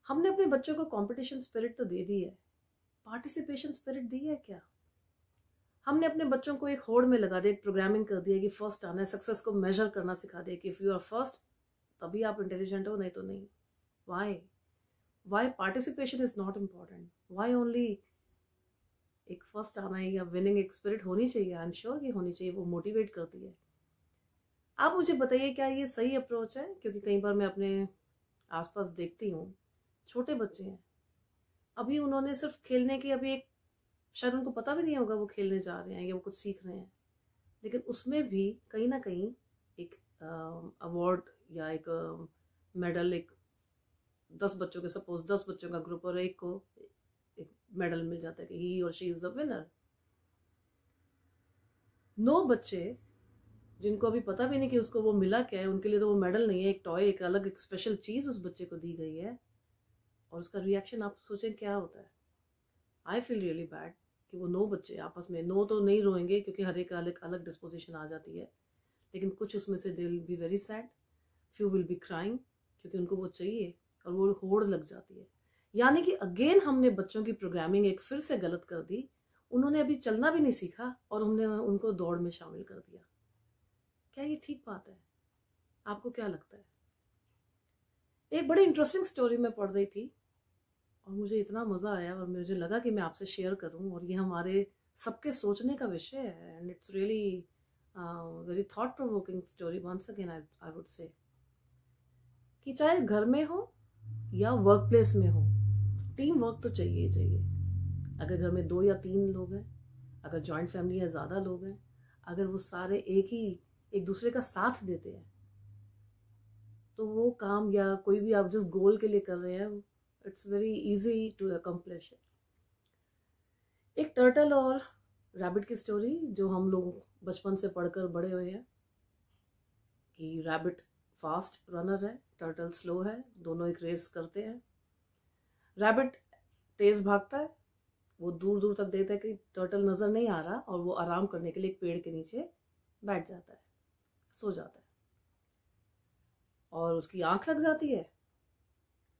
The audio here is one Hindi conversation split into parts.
हमने अपने बच्चों को कंपटीशन स्पिरिट तो दे दी है, पार्टिसिपेशन स्पिरिट दी है क्या? हमने अपने बच्चों को एक होड़ में लगा दिया, एक प्रोग्रामिंग कर दिया कि फर्स्ट आना है, सक्सेस को मेजर करना सिखा दिया कि इफ यू आर फर्स्ट तभी आप इंटेलिजेंट हो, नहीं तो नहीं। Why participation is not important? Why only एक फर्स्ट आना है? या विनिंग एक स्पिरिट होनी चाहिए, आई एम श्योर कि होनी चाहिए, वो मोटिवेट करती है। आप मुझे बताइए क्या ये सही अप्रोच है? क्योंकि कई बार मैं अपने आसपास देखती हूँ, छोटे बच्चे हैं, अभी उन्होंने सिर्फ खेलने की, अभी एक शायद उनको पता भी नहीं होगा वो खेलने जा रहे हैं या वो कुछ सीख रहे हैं, लेकिन उसमें भी कहीं ना कहीं एक अवार्ड या एक मेडल, एक 10 बच्चों के, सपोज 10 बच्चों का ग्रुप और एक को एक मेडल मिल जाता है कि ही और शी इज द विनर। 9 बच्चे जिनको अभी पता भी नहीं कि उसको वो मिला क्या है, उनके लिए तो वो मेडल नहीं है, एक टॉय, एक अलग एक स्पेशल चीज उस बच्चे को दी गई है, और उसका रिएक्शन आप सोचें क्या होता है। आई फील रियली बैड कि वो 9 बच्चे आपस में, 9 तो नहीं रोएंगे क्योंकि हर एक अलग अलग डिस्पोजिशन आ जाती है, लेकिन कुछ उसमें से they will be very sad, few will be crying क्योंकि उनको वो चाहिए और वो होड़ लग जाती है। यानी कि अगेन हमने बच्चों की प्रोग्रामिंग एक फिर से गलत कर दी, उन्होंने अभी चलना भी नहीं सीखा और हमने उनको दौड़ में शामिल कर दिया। क्या ये ठीक बात है? आपको क्या लगता है? एक बड़ी इंटरेस्टिंग स्टोरी मैं पढ़ रही थी और मुझे इतना मजा आया और मुझे लगा कि मैं आपसे शेयर करूं, और ये हमारे सबके सोचने का विषय है, and it's really very thought provoking story. Once again I would say कि चाहे घर में हो या वर्क प्लेस में हो, टीम वर्क तो चाहिए ही चाहिए। अगर घर में 2 या 3 लोग हैं, अगर जॉइंट फैमिली है, ज्यादा लोग हैं, अगर वो सारे एक दूसरे का साथ देते हैं, तो वो काम या कोई भी आप जिस गोल के लिए कर रहे हैं, it's very easy to accomplish. एक टर्टल और रैबिट की स्टोरी जो हम लोग बचपन से पढ़कर बड़े हुए हैं कि रैबिट फास्ट रनर है, टर्टल स्लो है, दोनों एक रेस करते हैं। रैबिट तेज भागता है, वो दूर दूर तक देखता है कि टर्टल नजर नहीं आ रहा, और वो आराम करने के लिए एक पेड़ के नीचे बैठ जाता है, सो जाता है, और उसकी आंख लग जाती है,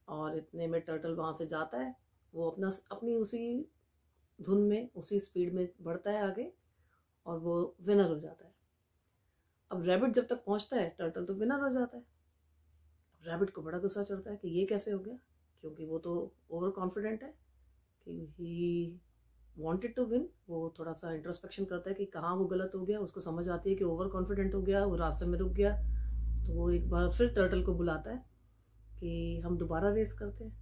और इतने में टर्टल वहां से जाता है, वो अपनी उसी धुन में, उसी स्पीड में बढ़ता है आगे, और वो विनर हो जाता है। अब रैबिट जब तक पहुंचता है, टर्टल तो विनर हो जाता है। अब रैबिट को बड़ा गुस्सा चढ़ता है कि ये कैसे हो गया, क्योंकि वो तो ओवर कॉन्फिडेंट है कि ही वांटेड टू विन। वो थोड़ा सा इंट्रोस्पेक्शन करता है कि कहाँ वो गलत हो गया, उसको समझ आती है कि ओवर कॉन्फिडेंट हो गया, वो रास्ते में रुक गया। तो वो एक बार फिर टर्टल को बुलाता है कि हम दोबारा रेस करते हैं,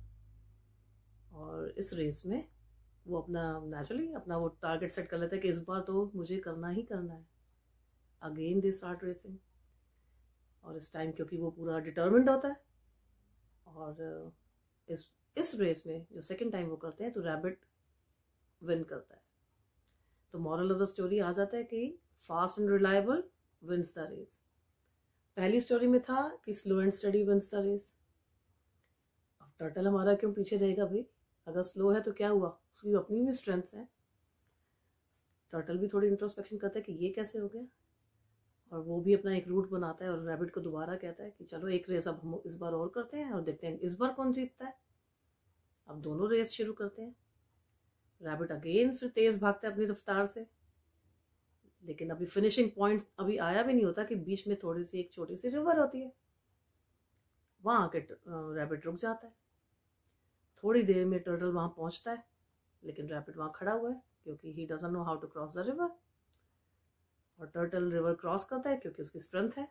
और इस रेस में वो अपना नेचुरली अपना वो टारगेट सेट कर लेता है कि इस बार तो मुझे करना ही करना है। अगेन दे स्टार्ट रेसिंग, और इस टाइम क्योंकि वो पूरा डिटर्मिन्ड होता है, और इस रेस में जो सेकंड टाइम वो करते हैं, तो रैबिट विन करता है। तो मॉरल ऑफ द स्टोरी आ जाता है कि fast and reliable wins the race. पहली स्टोरी में था कि slow and steady wins the race. अब टर्टल हमारा क्यों पीछे रहेगा भाई? अगर स्लो है तो क्या हुआ, उसकी अपनी भी स्ट्रेंथ्स हैं। टर्टल भी थोड़ी इंट्रोस्पेक्शन करता है कि ये कैसे हो गया, और वो भी अपना एक रूट बनाता है, और रैबिट को दोबारा कहता है कि चलो एक रेस अब हम इस बार और करते हैं और देखते हैं इस बार कौन जीतता है। अब दोनों रेस शुरू करते हैं। रैबिट अगेन फिर तेज भागता है अपनी रफ्तार से, लेकिन अभी फिनिशिंग पॉइंट अभी आया भी नहीं होता कि बीच में थोड़ी सी एक छोटी सी रिवर होती है, वहां आके रैबिट रुक जाता है। थोड़ी देर में टर्टल वहां पहुंचता है, लेकिन रैबिट वहां खड़ा हुआ है क्योंकि he doesn't know how to cross the river. और टर्टल रिवर क्रॉस करता है क्योंकि उसकी स्ट्रेंथ है,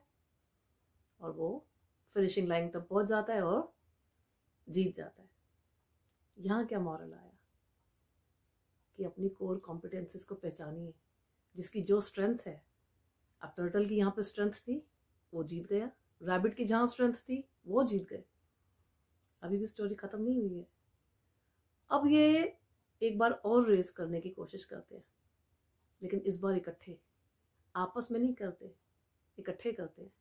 और वो फिनिशिंग लाइन तक पहुंच जाता है और जीत जाता है। यहाँ क्या मॉरल आया कि अपनी कोर कॉम्पिटेंसीज को पहचानिए, जिसकी जो स्ट्रेंथ है। अब टर्टल की यहाँ पे स्ट्रेंथ थी, वो जीत गया। रैबिट की जहाँ स्ट्रेंथ थी, वो जीत गए। अभी भी स्टोरी खत्म नहीं हुई है। अब ये एक बार और रेस करने की कोशिश करते हैं, लेकिन इस बार इकट्ठे, आपस में नहीं करते, इकट्ठे करते हैं।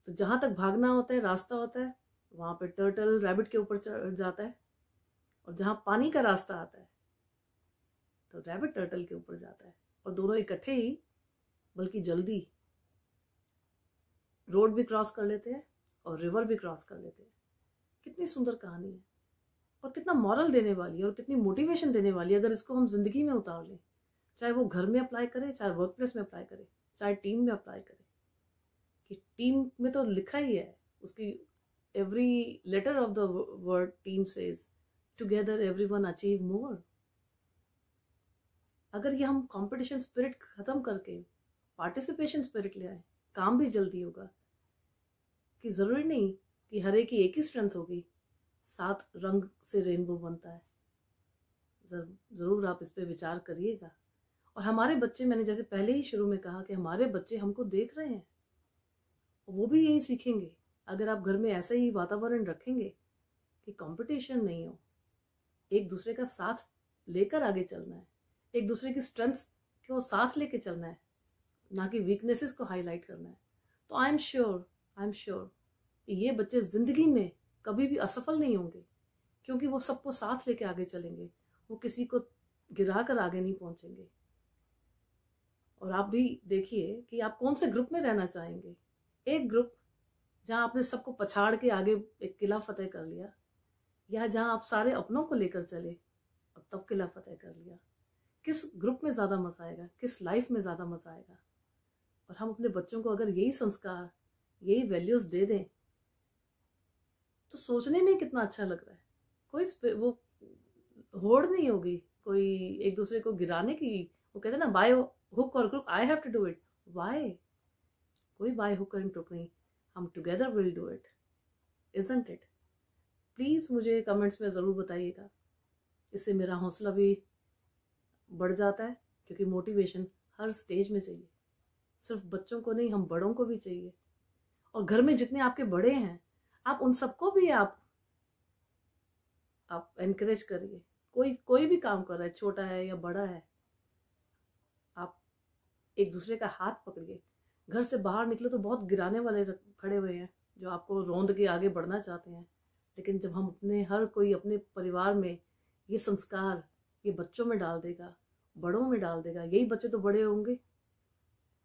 तो जहां तक भागना होता है, रास्ता होता है, वहां पे टर्टल रैबिट के ऊपर चढ़ जाता है, और जहां पानी का रास्ता आता है तो रैबिट टर्टल के ऊपर जाता है, और दोनों इकट्ठे ही, बल्कि जल्दी रोड भी क्रॉस कर लेते हैं और रिवर भी क्रॉस कर लेते हैं। कितनी सुंदर कहानी है। और कितना मॉरल देने वाली है और कितनी मोटिवेशन देने वाली है अगर इसको हम जिंदगी में उतार लें। चाहे वो घर में अप्लाई करे, चाहे वर्क प्लेस में अप्लाई करे, चाहे टीम में अप्लाई करे। कि टीम में तो लिखा ही है उसकी every letter of the word team says together everyone achieve more. अगर ये हम कंपटीशन स्पिरिट खत्म करके पार्टिसिपेशन स्पिरिट ले आए, काम भी जल्दी होगा। कि जरूरी नहीं कि हर एक की एक ही स्ट्रेंथ होगी, 7 रंग से रेनबो बनता है। जरूर आप इस पे विचार करिएगा। और हमारे बच्चे, मैंने जैसे पहले ही शुरू में कहा कि हमारे बच्चे हमको देख रहे हैं, वो भी यही सीखेंगे। अगर आप घर में ऐसा ही वातावरण रखेंगे कि कंपटीशन नहीं हो, एक दूसरे का साथ लेकर आगे चलना है, एक दूसरे की स्ट्रेंथ्स को साथ लेके चलना है, ना कि वीकनेसेस को हाईलाइट करना है, तो आई एम श्योर ये बच्चे जिंदगी में कभी भी असफल नहीं होंगे, क्योंकि वो सबको साथ लेके आगे चलेंगे, वो किसी को गिरा कर आगे नहीं पहुंचेंगे। और आप भी देखिए कि आप कौन से ग्रुप में रहना चाहेंगे। एक ग्रुप जहां आपने सबको पछाड़ के आगे एक किला फतेह कर लिया, या जहां आप सारे अपनों को लेकर चले और तब किला फतेह कर लिया। किस ग्रुप में ज्यादा मजा आएगा, किस लाइफ में ज्यादा मजा आएगा। और हम अपने बच्चों को अगर यही संस्कार, यही वैल्यूज दे दें, तो सोचने में कितना अच्छा लग रहा है। कोई वो होड़ नहीं होगी, कोई एक दूसरे को गिराने की। वो कहते हैं ना, बाय हुक और crook I have to do it. Why? कोई बाय हुक एंड क्रुक नहीं, हम together will do it, isn't it? Please मुझे कमेंट्स में जरूर बताइएगा, इससे मेरा हौसला भी बढ़ जाता है। क्योंकि मोटिवेशन हर स्टेज में चाहिए, सिर्फ बच्चों को नहीं, हम बड़ों को भी चाहिए। और घर में जितने आपके बड़े हैं, आप उन सबको भी आप एनकरेज करिए। कोई भी काम कर रहा है, छोटा है या बड़ा है, आप एक दूसरे का हाथ पकड़िए। घर से बाहर निकले तो बहुत गिराने वाले खड़े हुए हैं जो आपको रौंद के आगे बढ़ना चाहते हैं। लेकिन जब हम हर कोई अपने परिवार में ये संस्कार ये बच्चों में डाल देगा, बड़ों में डाल देगा, यही बच्चे तो बड़े होंगे।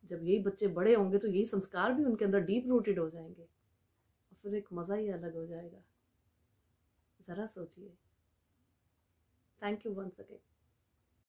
जब यही बच्चे बड़े होंगे तो यही संस्कार भी उनके अंदर डीप रूटेड हो जाएंगे, और फिर एक मजा ही अलग हो जाएगा। जरा सोचिए। Thank you once again.